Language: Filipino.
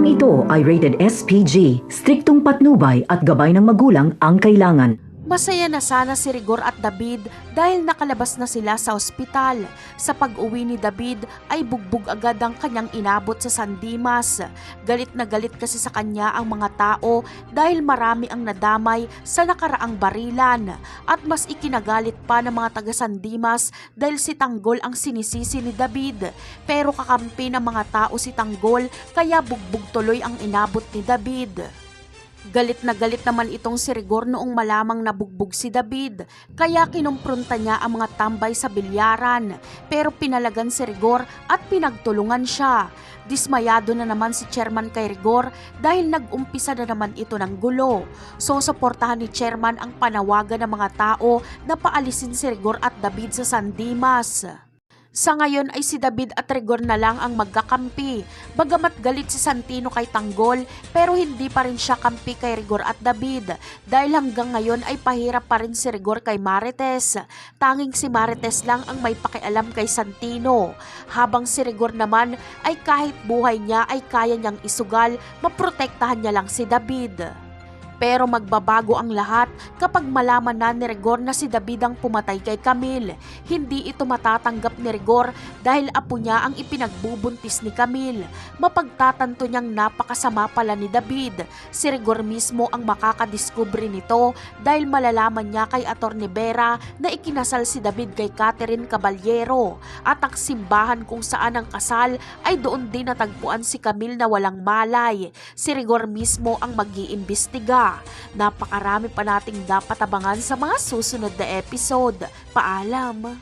Programang ito ay rated SPG, striktong patnubay at gabay ng magulang ang kailangan. Masaya na sana si Rigor at David dahil nakalabas na sila sa ospital. Sa pag-uwi ni David ay bugbog agad ang kanyang inabot sa San Dimas. Galit na galit kasi sa kanya ang mga tao dahil marami ang nadamay sa nakaraang barilan. At mas ikinagalit pa ng mga taga San Dimas dahil si Tanggol ang sinisisi ni David. Pero kakampi ng mga tao si Tanggol kaya bugbog tuloy ang inabot ni David. Galit na galit naman itong si Rigor noong malamang nabugbog si David, kaya kinumpronta niya ang mga tambay sa bilyaran. Pero pinalagan si Rigor at pinagtulungan siya. Dismayado na naman si Chairman kay Rigor dahil nag-umpisa na naman ito ng gulo. So suportahan ni Chairman ang panawagan ng mga tao na paalisin si Rigor at David sa San Dimas. Sa ngayon ay si David at Rigor na lang ang magkakampi. Bagamat galit si Santino kay Tanggol, pero hindi pa rin siya kampi kay Rigor at David dahil hanggang ngayon ay pahirap pa rin si Rigor kay Marites. Tanging si Marites lang ang may pakialam kay Santino. Habang si Rigor naman ay kahit buhay niya ay kaya niyang isugal, maprotektahan niya lang si David. Pero magbabago ang lahat kapag malaman na ni Rigor na si David ang pumatay kay Camille. Hindi ito matatanggap ni Rigor dahil apo niya ang ipinagbubuntis ni Camille. Mapagtatanto niyang napakasama pala ni David. Si Rigor mismo ang makakadiskubre nito dahil malalaman niya kay Atty. Vera na ikinasal si David kay Catherine Caballero. At ang simbahan kung saan ang kasal ay doon din natagpuan si Camille na walang malay. Si Rigor mismo ang mag-iimbestiga. Napakarami pa nating dapat abangan sa mga susunod na episode. Paalam!